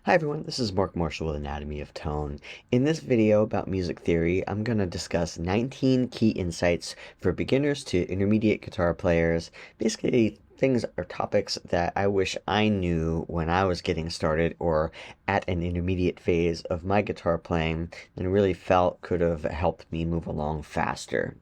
Hi everyone, this is Mark Marshall with Anatomy of Tone. In this video about music theory, I'm going to discuss 19 key insights for beginners to intermediate guitar players. Basically, things or topics that I wish I knew when I was getting started or at an intermediate phase of my guitar playing and really felt could have helped me move along faster.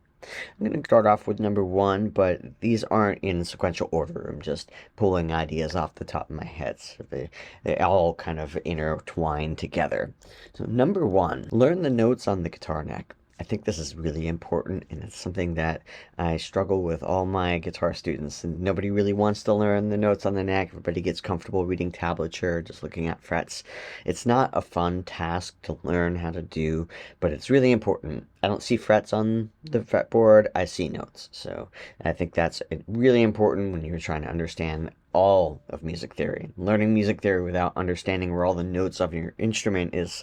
I'm going to start off with number one, but these aren't in sequential order. I'm just pulling ideas off the top of my head. So they all kind of intertwine together. So number one, learn the notes on the guitar neck. I think this is really important, and it's something that I struggle with all my guitar students. And nobody really wants to learn the notes on the neck. Everybody gets comfortable reading tablature, just looking at frets. It's not a fun task to learn how to do, but it's really important. I don't see frets on the fretboard, I see notes. So I think that's really important when you're trying to understand all of music theory. Learning music theory without understanding where all the notes of your instrument is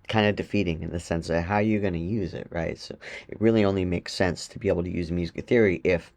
kind of defeating in the sense of how you're going to use it, right? So it really only makes sense to be able to use music theory if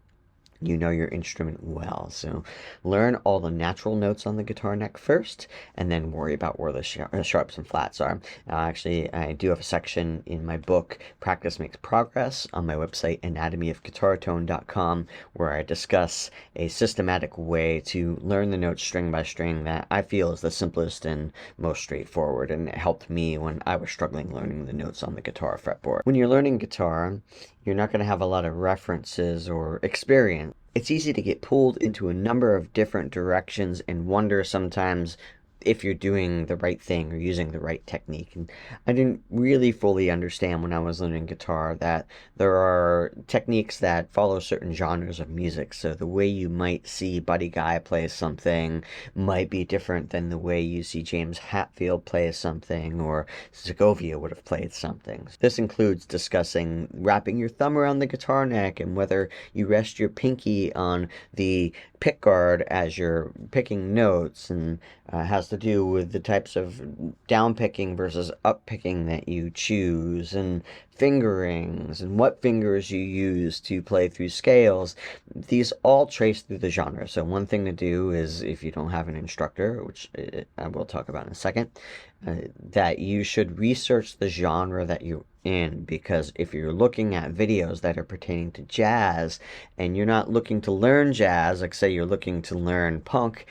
you know your instrument well. So learn all the natural notes on the guitar neck first, and then worry about where the sharps and flats are. Actually, I do have a section in my book, Practice Makes Progress, on my website, anatomyofguitartone.com, where I discuss a systematic way to learn the notes string by string that I feel is the simplest and most straightforward, and it helped me when I was struggling learning the notes on the guitar fretboard. When you're learning guitar, you're not going to have a lot of references or experience. It's easy to get pulled into a number of different directions and wonder sometimes if you're doing the right thing or using the right technique. And I didn't really fully understand when I was learning guitar that there are techniques that follow certain genres of music. So the way you might see Buddy Guy play something might be different than the way you see James Hetfield play something or Segovia would have played something. This includes discussing wrapping your thumb around the guitar neck and whether you rest your pinky on the pick guard as you're picking notes, and has to do with the types of down picking versus up picking that you choose, and fingerings and what fingers you use to play through scales. These all trace through the genre. So one thing to do is, if you don't have an instructor, which I will talk about in a second, that you should research the genre that you're in, because if you're looking at videos that are pertaining to jazz and you're not looking to learn jazz, like say you're looking to learn punk,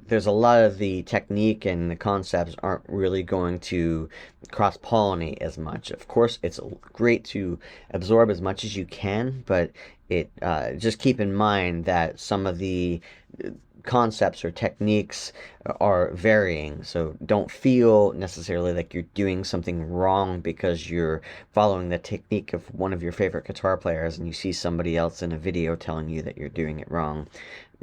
there's a lot of the technique and the concepts aren't really going to cross-pollinate as much. Of course, it's great to absorb as much as you can, but it just keep in mind that some of the concepts or techniques are varying. So don't feel necessarily like you're doing something wrong because you're following the technique of one of your favorite guitar players and you see somebody else in a video telling you that you're doing it wrong.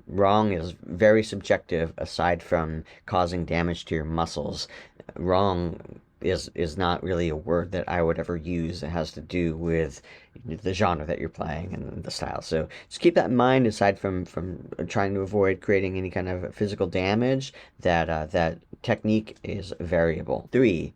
Wrong is very subjective. Aside from causing damage to your muscles, wrong is not really a word that I would ever use. It has to do with the genre that you're playing and the style. So just keep that in mind, aside from trying to avoid creating any kind of physical damage, that that technique is variable. 3,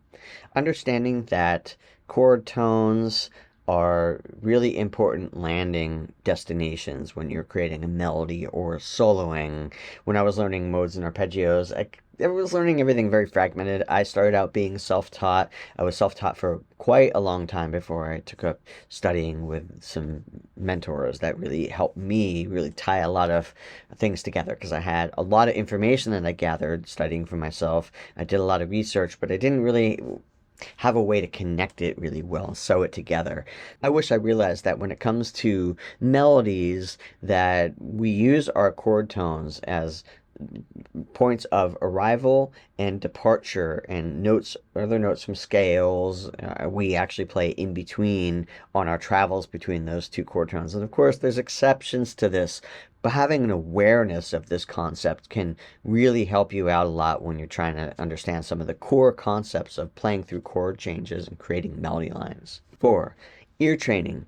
understanding that chord tones are really important landing destinations when you're creating a melody or soloing. When I was learning modes and arpeggios, I was learning everything very fragmented. I started out being self-taught. I was self-taught for quite a long time before I took up studying with some mentors that really helped me really tie a lot of things together, because I had a lot of information that I gathered studying for myself. I did a lot of research, but I didn't really have a way to connect it really well, sew it together. I wish I realized that when it comes to melodies, that we use our chord tones as points of arrival and departure, and notes, other notes from scales, we actually play in between on our travels between those two chord tones. And of course there's exceptions to this, but having an awareness of this concept can really help you out a lot when you're trying to understand some of the core concepts of playing through chord changes and creating melody lines. 4, ear training.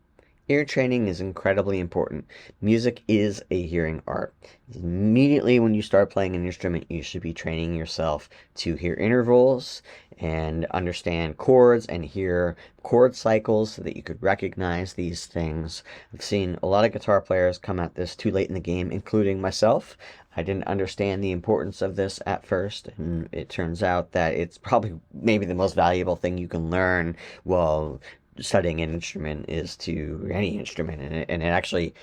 Ear training is incredibly important. Music is a hearing art. Immediately when you start playing an instrument, you should be training yourself to hear intervals and understand chords and hear chord cycles so that you could recognize these things. I've seen a lot of guitar players come at this too late in the game, including myself. I didn't understand the importance of this at first, and it turns out that it's probably maybe the most valuable thing you can learn while studying an instrument is to any instrument, and it actually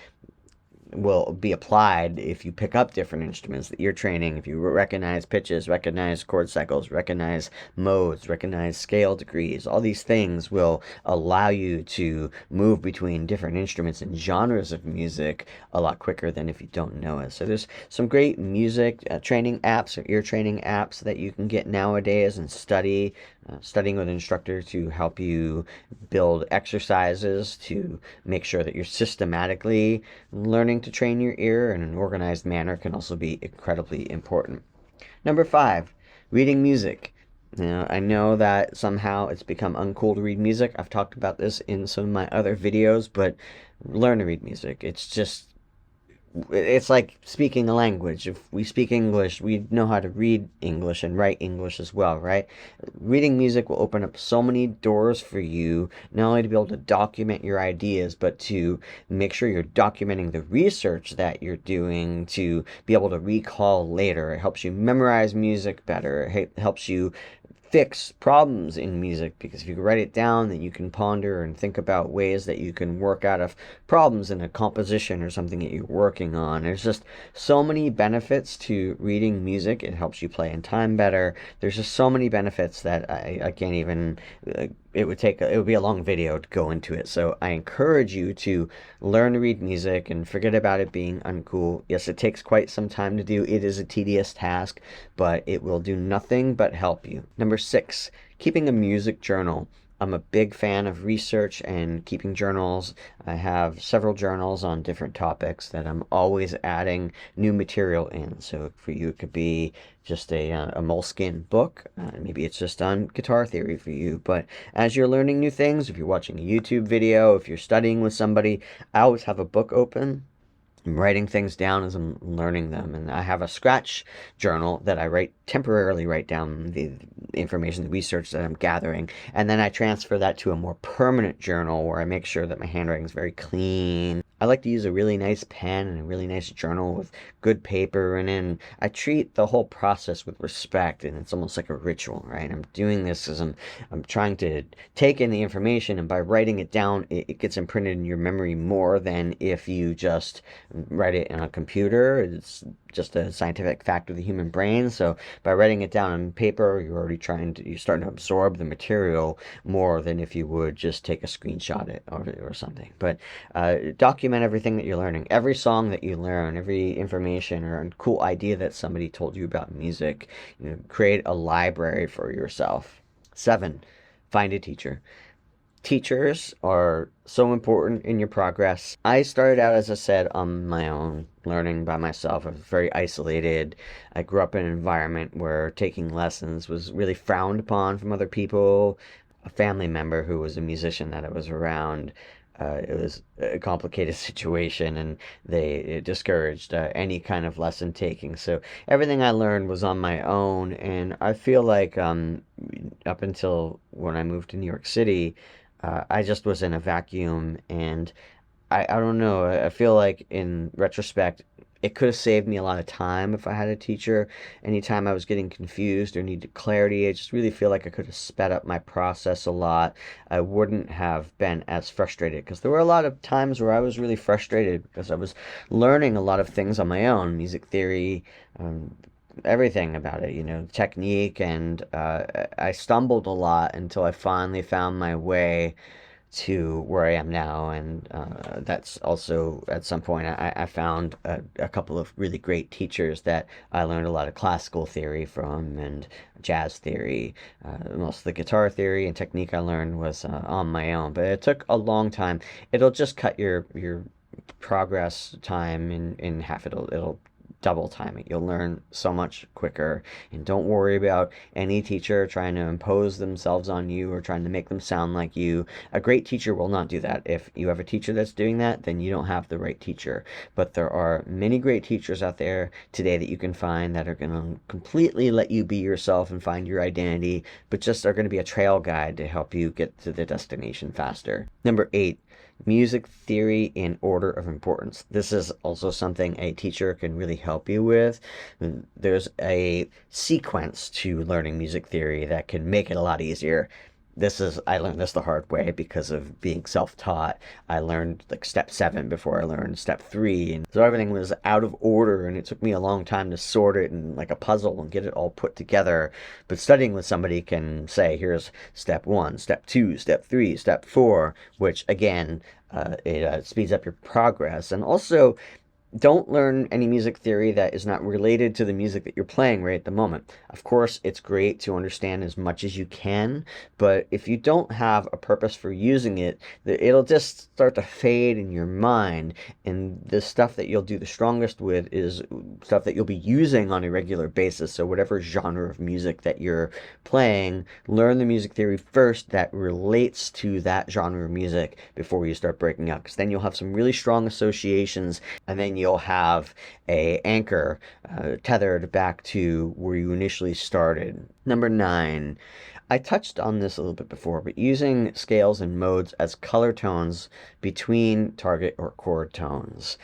will be applied if you pick up different instruments. The ear training, if you recognize pitches, recognize chord cycles, recognize modes, recognize scale degrees, all these things will allow you to move between different instruments and genres of music a lot quicker than if you don't know it. So there's some great music training apps or ear training apps that you can get nowadays and studying with an instructor to help you build exercises to make sure that you're systematically learning to train your ear in an organized manner can also be incredibly important. Number 5, reading music. Now, I know that somehow it's become uncool to read music. I've talked about this in some of my other videos, but learn to read music. It's like speaking a language. If we speak English, we know how to read English and write English as well, right? Reading music will open up so many doors for you, not only to be able to document your ideas, but to make sure you're documenting the research that you're doing to be able to recall later. It helps you memorize music better. It helps you fix problems in music, because if you write it down, then you can ponder and think about ways that you can work out of problems in a composition or something that you're working on. There's just so many benefits to reading music. It helps you play in time better. There's just so many benefits that I can't even it would be a long video to go into it. So I encourage you to learn to read music and forget about it being uncool. Yes, it takes quite some time to do. It is a tedious task, but it will do nothing but help you. Number 6, keeping a music journal. I'm a big fan of research and keeping journals. I have several journals on different topics that I'm always adding new material in. So for you, it could be just a moleskin book. Maybe it's just on guitar theory for you. But as you're learning new things, if you're watching a YouTube video, if you're studying with somebody, I always have a book open. I'm writing things down as I'm learning them, and I have a scratch journal that I temporarily write down the information, the research that I'm gathering, and then I transfer that to a more permanent journal where I make sure that my handwriting is very clean. I like to use a really nice pen and a really nice journal with good paper in it, and I treat the whole process with respect, and it's almost like a ritual, right? I'm doing this as I'm trying to take in the information, and by writing it down, it gets imprinted in your memory more than if you just write it in a computer. It's just a scientific fact of the human brain. So by writing it down on paper, you're starting to absorb the material more than if you would just take a screenshot it or something. But document everything that you're learning, every song that you learn, every information or cool idea that somebody told you about music. Create a library for yourself. 7, find a teacher. Teachers are so important in your progress. I started out, as I said, on my own, learning by myself. I was very isolated. I grew up in an environment where taking lessons was really frowned upon from other people. A family member who was a musician that I was around, it was a complicated situation, and they discouraged any kind of lesson taking. So everything I learned was on my own, and I feel like up until when I moved to New York City, I just was in a vacuum, and I don't know. I feel like in retrospect, it could have saved me a lot of time if I had a teacher. Anytime I was getting confused or needed clarity, I just really feel like I could have sped up my process a lot. I wouldn't have been as frustrated, because there were a lot of times where I was really frustrated because I was learning a lot of things on my own, music theory, everything about it, technique, and I stumbled a lot until I finally found my way to where I am now. And that's also at some point I found a couple of really great teachers that I learned a lot of classical theory from and jazz theory. Most of the guitar theory and technique I learned was on my own, but it took a long time. It'll just cut your progress time in half. It'll double time it. You'll learn so much quicker. And don't worry about any teacher trying to impose themselves on you or trying to make them sound like you. A great teacher will not do that. If you have a teacher that's doing that, then you don't have the right teacher. But there are many great teachers out there today that you can find that are going to completely let you be yourself and find your identity, but just are going to be a trail guide to help you get to the destination faster. Number 8, music theory in order of importance. This is also something a teacher can really help you with. There's a sequence to learning music theory that can make it a lot easier. I learned this the hard way because of being self-taught. I learned like step 7 before I learned step 3. And so everything was out of order, and it took me a long time to sort it in like a puzzle and get it all put together. But studying with somebody can say, here's step 1, step 2, step 3, step 4, which again, it speeds up your progress. And also, don't learn any music theory that is not related to the music that you're playing right at the moment. Of course, it's great to understand as much as you can, but if you don't have a purpose for using it, it'll just start to fade in your mind, and the stuff that you'll do the strongest with is stuff that you'll be using on a regular basis. So whatever genre of music that you're playing, learn the music theory first that relates to that genre of music before you start breaking out, because then you'll have some really strong associations, and then you'll have a anchor tethered back to where you initially started. Number 9, I touched on this a little bit before, but using scales and modes as color tones between target or chord tones.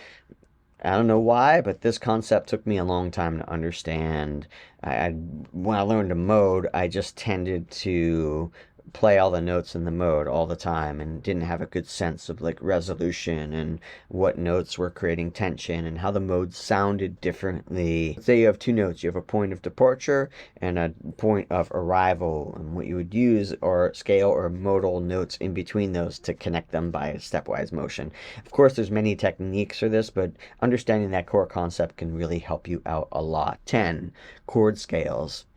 I don't know why, but this concept took me a long time to understand. When I learned a mode, I just tended to play all the notes in the mode all the time and didn't have a good sense of like resolution and what notes were creating tension and how the modes sounded differently. Say you have 2 notes, you have a point of departure and a point of arrival, and what you would use are scale or modal notes in between those to connect them by a stepwise motion. Of course, there's many techniques for this, but understanding that core concept can really help you out a lot. 10, chord scales.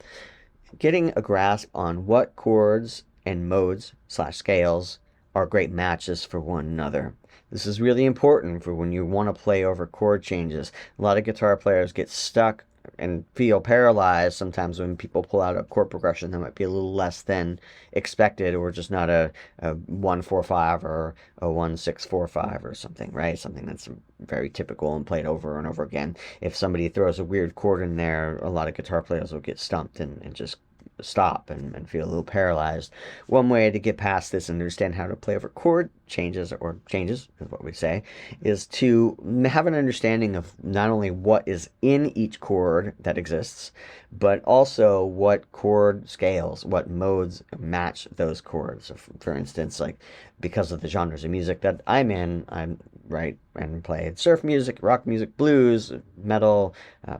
Getting a grasp on what chords and modes/scales are great matches for one another. This is really important for when you want to play over chord changes. A lot of guitar players get stuck and feel paralyzed sometimes when people pull out a chord progression that might be a little less than expected, or just not a 1-4-5 or a 1-6-4-5 or something, right? Something that's very typical and played over and over again. If somebody throws a weird chord in there, a lot of guitar players will get stumped and just stop and feel a little paralyzed. One way to get past this and understand how to play over chord changes, or changes is what we say, is to have an understanding of not only what is in each chord that exists, but also what chord scales, what modes match those chords. So for instance, like because of the genres of music that I'm in, I'm write and play surf music, rock music, blues, metal,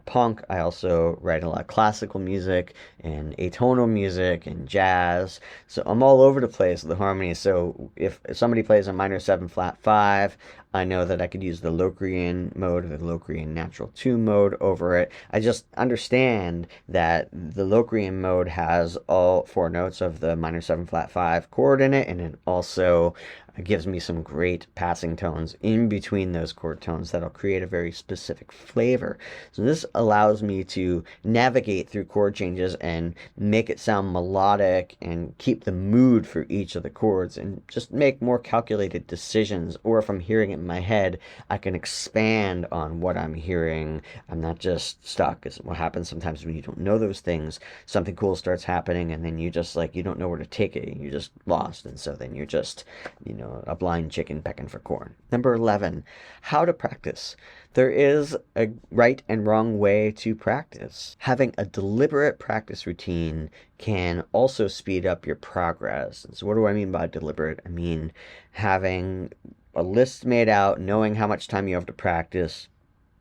punk. I also write a lot of classical music and atonal music and jazz. So I'm all over the place with the harmonies. So if somebody plays a minor 7 flat 5, I know that I could use the Locrian mode or the Locrian natural 2 mode over it. I just understand that the Locrian mode has all 4 notes of the minor 7 flat 5 chord in it, and it also gives me some great passing tones in between those chord tones that'll create a very specific flavor. So this allows me to navigate through chord changes and make it sound melodic and keep the mood for each of the chords and just make more calculated decisions. Or if I'm hearing it in my head, I can expand on what I'm hearing. I'm not just stuck. It's what happens sometimes when you don't know those things. Something cool starts happening and then you just you don't know where to take it. You're just lost. And so then you're just, a blind chicken pecking for corn. Number 11, how to practice. There is a right and wrong way to practice. Having a deliberate practice routine can also speed up your progress. And so what do I mean by deliberate? I mean having a list made out, knowing how much time you have to practice,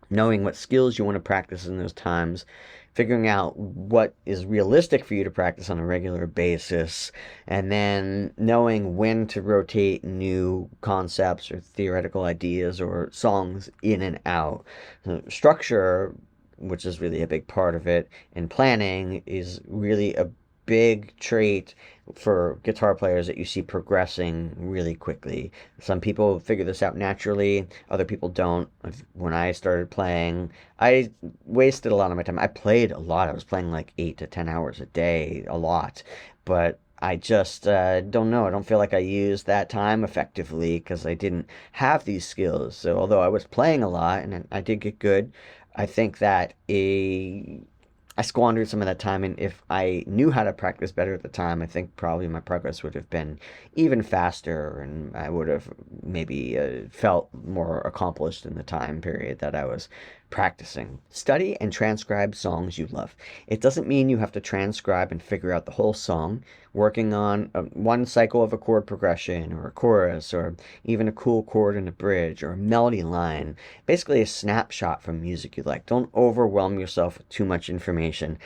knowing what skills you want to practice in those times, figuring out what is realistic for you to practice on a regular basis, and then knowing when to rotate new concepts or theoretical ideas or songs in and out. So structure, which is really a big part of it, and planning is really a big trait for guitar players that you see progressing really quickly. Some people figure this out naturally, other people don't. When I started playing, I wasted a lot of my time. I played a lot. I was playing like 8 to 10 hours a day, a lot. But I just don't know. I don't feel like I used that time effectively because I didn't have these skills. So although I was playing a lot and I did get good, I think that I squandered some of that time, and if I knew how to practice better at the time, I think probably my progress would have been even faster, and I would have maybe felt more accomplished in the time period that I was practicing. Study and transcribe songs you love. It doesn't mean you have to transcribe and figure out the whole song. Working on one cycle of a chord progression or a chorus or even a cool chord in a bridge or a melody line, basically a snapshot from music you like. Don't overwhelm yourself with too much information.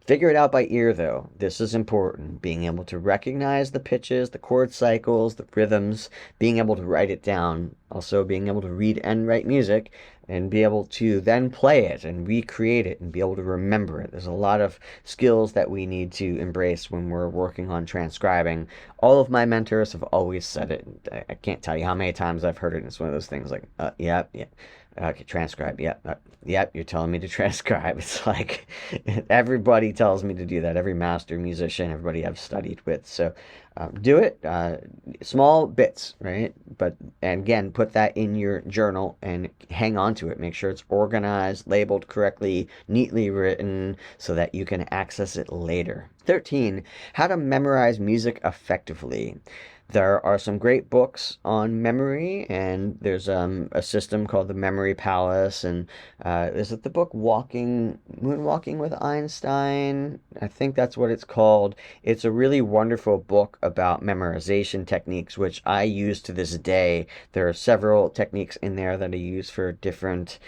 Figure it out by ear, though. This is important. Being able to recognize the pitches, the chord cycles, the rhythms, being able to write it down, also being able to read and write music, and be able to then play it and recreate it and be able to remember it. There's a lot of skills that we need to embrace when we're working on transcribing. All of my mentors have always said it. I can't tell you how many times I've heard it. It's one of those things like, yeah, yeah. Okay, transcribe. Yep, yep. You're telling me to transcribe. It's like everybody tells me to do that. Every master musician, everybody I've studied with. So do it. Small bits, right? But and again, put that in your journal and hang on to it. Make sure it's organized, labeled correctly, neatly written, so that you can access it later. 13. How to memorize music effectively. There are some great books on memory, and there's a system called the Memory Palace, and is it the book Moonwalking with Einstein? I think that's what it's called. It's a really wonderful book about memorization techniques, which I use to this day. There are several techniques in there that I use for different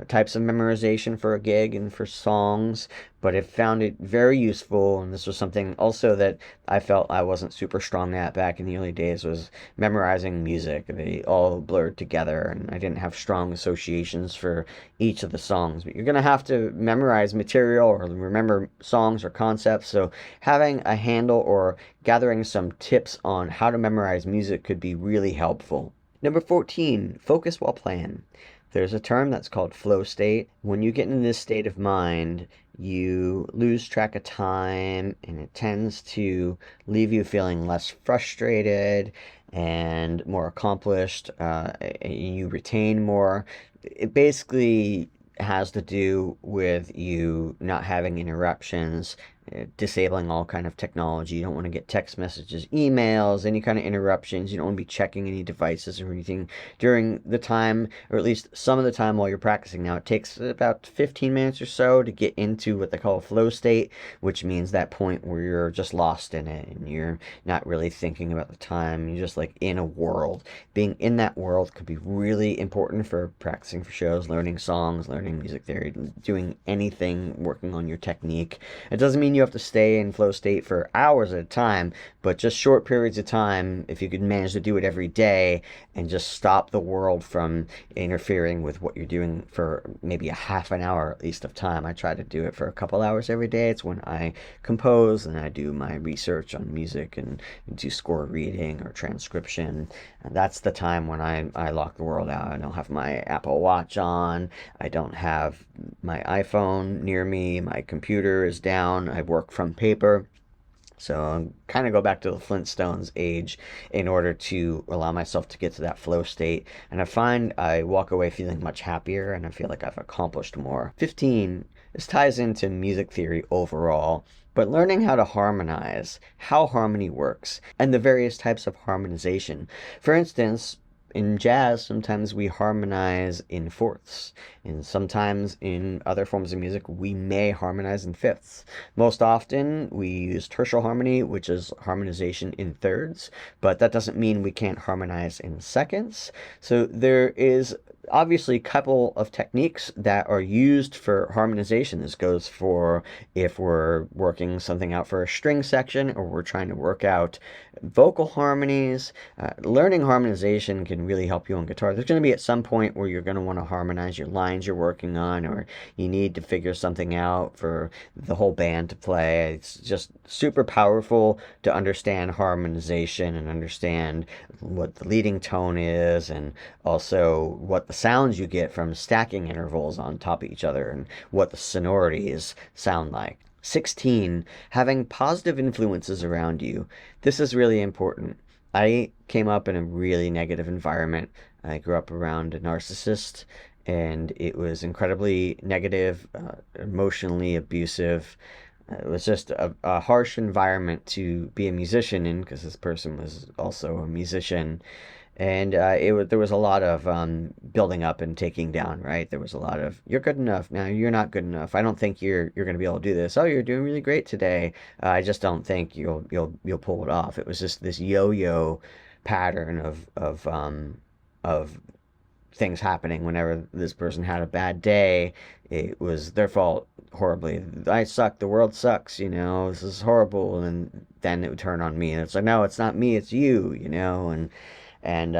types of memorization for a gig and for songs, but I found it very useful, and this was something also that I felt I wasn't super strong at back in the early days, was memorizing music. They all blurred together, and I didn't have strong associations for each of the songs. But you're going to have to memorize material or remember songs or concepts, so having a handle or gathering some tips on how to memorize music could be really helpful. Number 14, focus while playing. There's a term that's called flow state. When you get in this state of mind, you lose track of time, and it tends to leave you feeling less frustrated and more accomplished. You retain more. It basically has to do with you not having interruptions, disabling all kind of technology. You don't want to get text messages, emails, any kind of interruptions. You don't want to be checking any devices or anything during the time, or at least some of the time while you're practicing. Now, it takes about 15 minutes or so to get into what they call a flow state, which means that point where you're just lost in it and you're not really thinking about the time. You're just like in a world. Being in that world could be really important for practicing for shows, learning songs, learning music theory, doing anything, working on your technique. It doesn't mean you have to stay in flow state for hours at a time, but just short periods of time, if you could manage to do it every day and just stop the world from interfering with what you're doing for maybe a half an hour at least of time. I try to do it for a couple hours every day. It's when I compose and I do my research on music and do score reading or transcription. And that's the time when I lock the world out. I don't have my Apple Watch on. I don't have my iPhone near me. My computer is down. I work from paper. So I'm kind of go back to the Flintstones age in order to allow myself to get to that flow state. And I find I walk away feeling much happier and I feel like I've accomplished more. 15, this ties into music theory overall, but learning how to harmonize, how harmony works, and the various types of harmonization. For instance, in jazz, sometimes we harmonize in fourths, and sometimes in other forms of music, we may harmonize in fifths. Most often, we use tertial harmony, which is harmonization in thirds, but that doesn't mean we can't harmonize in seconds. So there is obviously a couple of techniques that are used for harmonization. This goes for if we're working something out for a string section or we're trying to work out vocal harmonies. Learning harmonization can really help you on guitar. There's going to be at some point where you're going to want to harmonize your lines you're working on, or you need to figure something out for the whole band to play. It's just super powerful to understand harmonization and understand what the leading tone is, and also what the sounds you get from stacking intervals on top of each other and what the sonorities sound like. 16, having positive influences around you. This is really important. I came up in a really negative environment. I grew up around a narcissist, and it was incredibly negative, emotionally abusive. It was just a harsh environment to be a musician in, because this person was also a musician. And there was a lot of building up and taking down, right? There was a lot of, you're good enough. Now you're not good enough. I don't think you're going to be able to do this. Oh, you're doing really great today. I just don't think you'll pull it off. It was just this yo-yo pattern of things happening. Whenever this person had a bad day, it was their fault horribly. I suck. The world sucks. This is horrible. And then it would turn on me, and it's like, no, it's not me. It's you. And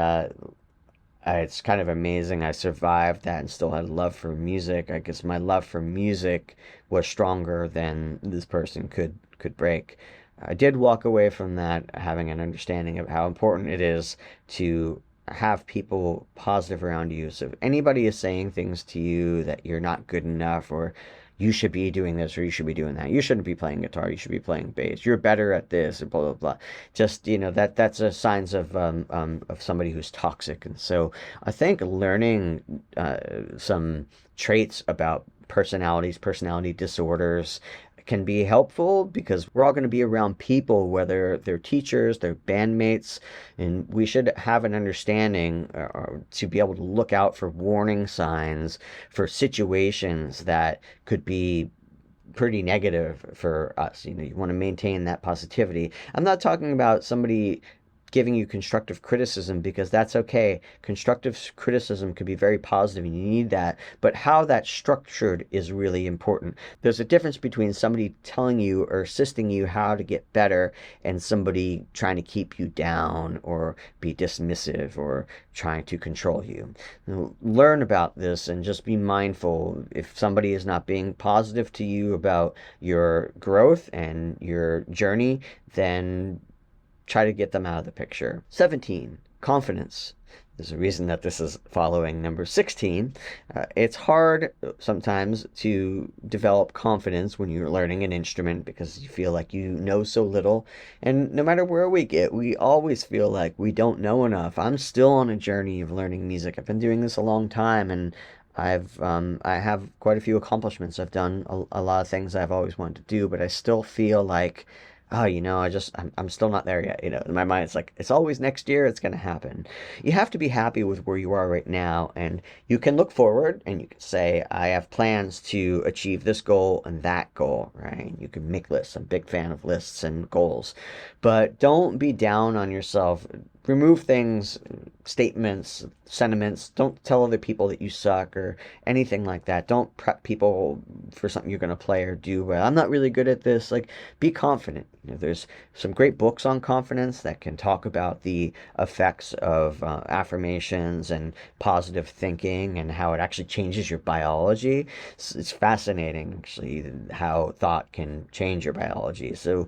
it's kind of amazing I survived that and still had love for music. I guess my love for music was stronger than this person could break. I did walk away from that having an understanding of how important it is to have people positive around you. So if anybody is saying things to you that you're not good enough, or you should be doing this or you should be doing that, you shouldn't be playing guitar, you should be playing bass, you're better at this, and blah blah blah, just that's a signs of somebody who's toxic. And so I think learning some traits about personality disorders can be helpful, because we're all going to be around people, whether they're teachers, they're bandmates, and we should have an understanding to be able to look out for warning signs for situations that could be pretty negative for us. You want to maintain that positivity. I'm not talking about somebody giving you constructive criticism, because that's okay. Constructive criticism could be very positive and you need that, but how that's structured is really important. There's a difference between somebody telling you or assisting you how to get better and somebody trying to keep you down or be dismissive or trying to control you. Learn about this and just be mindful. If somebody is not being positive to you about your growth and your journey, then try to get them out of the picture. 17, confidence. There's a reason that this is following number 16. It's hard sometimes to develop confidence when you're learning an instrument, because you feel like you know so little. And no matter where we get, we always feel like we don't know enough. I'm still on a journey of learning music. I've been doing this a long time, and I have quite a few accomplishments. I've done a lot of things I've always wanted to do, but I still feel like, oh, I'm still not there yet. In my mind, it's like, it's always next year, it's going to happen. You have to be happy with where you are right now, and you can look forward and you can say, I have plans to achieve this goal and that goal, right? You can make lists. I'm a big fan of lists and goals, but don't be down on yourself. Remove things, statements, sentiments. Don't tell other people that you suck or anything like that. Don't prep people for something you're going to play or do. Well, I'm not really good at this. Like, be confident. There's some great books on confidence that can talk about the effects of affirmations and positive thinking and how it actually changes your biology. It's fascinating, actually, how thought can change your biology. So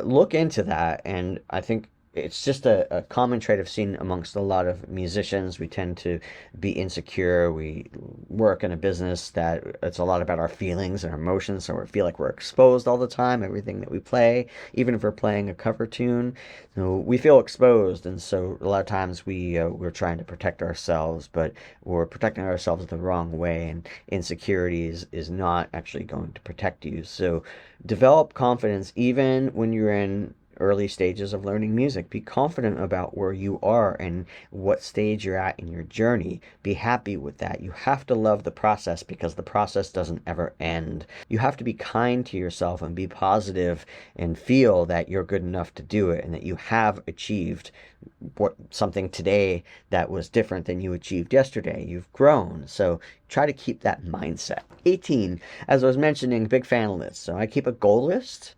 look into that, and I think it's just a common trait I've seen amongst a lot of musicians. We tend to be insecure. We work in a business that it's a lot about our feelings and our emotions, so we feel like we're exposed all the time. Everything that we play, even if we're playing a cover tune, we feel exposed, and so a lot of times we're trying to protect ourselves, but we're protecting ourselves the wrong way, and insecurity is not actually going to protect you. So develop confidence even when you're in early stages of learning music. Be confident about where you are and what stage you're at in your journey. Be happy with that. You have to love the process because the process doesn't ever end. You have to be kind to yourself and be positive and feel that you're good enough to do it and that you have achieved something today that was different than you achieved yesterday. You've grown. So try to keep that mindset. 18, as I was mentioning, big fan of lists. So I keep a goal list.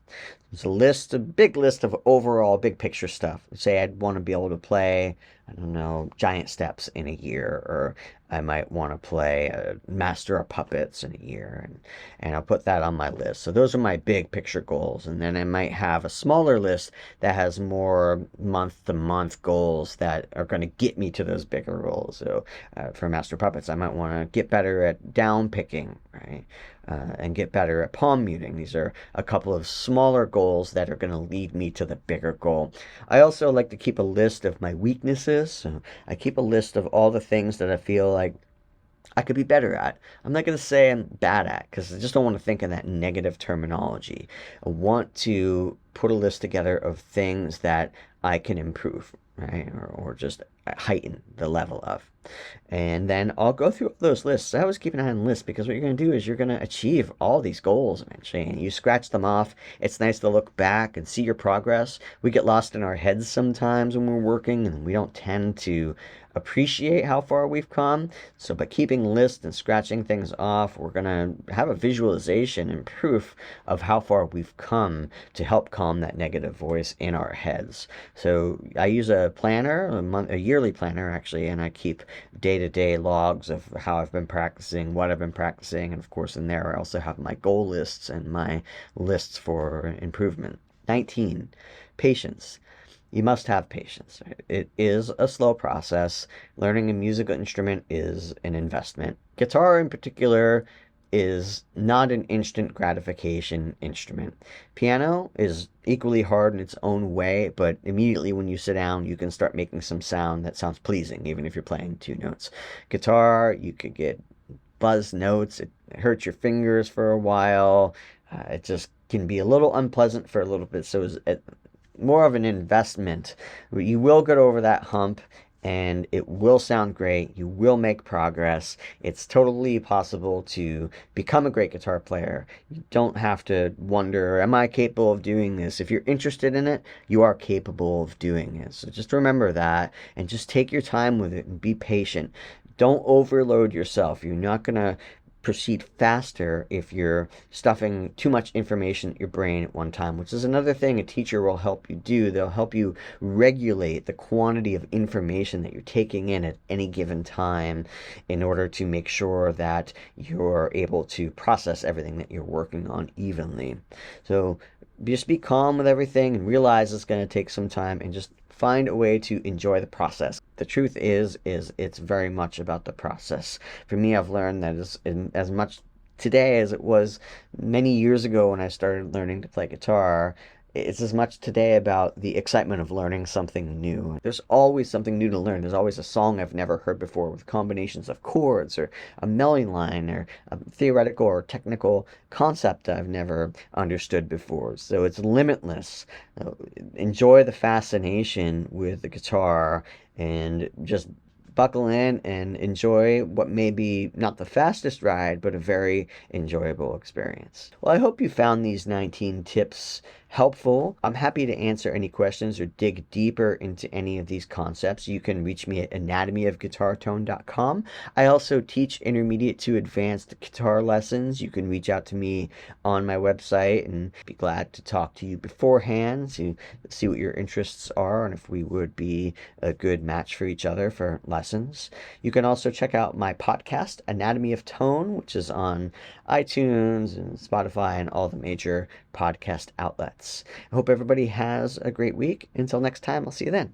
It's a big list of overall big picture stuff. Say I'd want to be able to play, I don't know, Giant Steps in a year, or I might want to play Master of Puppets in a year, and I'll put that on my list. So those are my big picture goals. And then I might have a smaller list that has more month-to-month goals that are going to get me to those bigger goals. So for Master of Puppets, I might want to get better at down picking, right? And get better at palm muting. These are a couple of smaller goals that are going to lead me to the bigger goal. I also like to keep a list of my weaknesses. So I keep a list of all the things that I feel like I could be better at. I'm not going to say I'm bad at because I just don't want to think in that negative terminology. I want to put a list together of things that I can improve, right? Or just heighten the level of. And then I'll go through those lists. I always keep an eye on the list because what you're going to do is you're going to achieve all these goals eventually. And you scratch them off. It's nice to look back and see your progress. We get lost in our heads sometimes when we're working and we don't tend to appreciate how far we've come. So by keeping lists and scratching things off, we're going to have a visualization and proof of how far we've come to help calm that negative voice in our heads. So I use a planner, a yearly planner actually, and I keep day-to-day logs of how I've been practicing, what I've been practicing, and of course in there I also have my goal lists and my lists for improvement. 19, patience. You must have patience. It is a slow process. Learning a musical instrument is an investment. Guitar in particular is not an instant gratification instrument. Piano is equally hard in its own way, but immediately when you sit down, you can start making some sound that sounds pleasing, even if you're playing two notes. Guitar, you could get buzz notes. It hurts your fingers for a while. It just can be a little unpleasant for a little bit. So it's more of an investment. You will get over that hump and it will sound great. You will make progress. It's totally possible to become a great guitar player. You don't have to wonder, am I capable of doing this? If you're interested in it, you are capable of doing it. So just remember that and just take your time with it and be patient. Don't overload yourself. You're not going to proceed faster if you're stuffing too much information in your brain at one time, which is another thing a teacher will help you do. They'll help you regulate the quantity of information that you're taking in at any given time in order to make sure that you're able to process everything that you're working on evenly. So just be calm with everything and realize it's going to take some time and just find a way to enjoy the process. The truth is it's very much about the process. For me, I've learned that as much today as it was many years ago when I started learning to play guitar. It's as much today about the excitement of learning something new. There's always something new to learn. There's always a song I've never heard before with combinations of chords or a melody line or a theoretical or technical concept I've never understood before. So it's limitless. Enjoy the fascination with the guitar and just buckle in and enjoy what may be not the fastest ride, but a very enjoyable experience. Well, I hope you found these 19 tips helpful. I'm happy to answer any questions or dig deeper into any of these concepts. You can reach me at anatomyofguitartone.com. I also teach intermediate to advanced guitar lessons. You can reach out to me on my website and be glad to talk to you beforehand to see what your interests are and if we would be a good match for each other for lessons. You can also check out my podcast, Anatomy of Tone, which is on iTunes and Spotify and all the major podcast outlets. I hope everybody has a great week. Until next time, I'll see you then.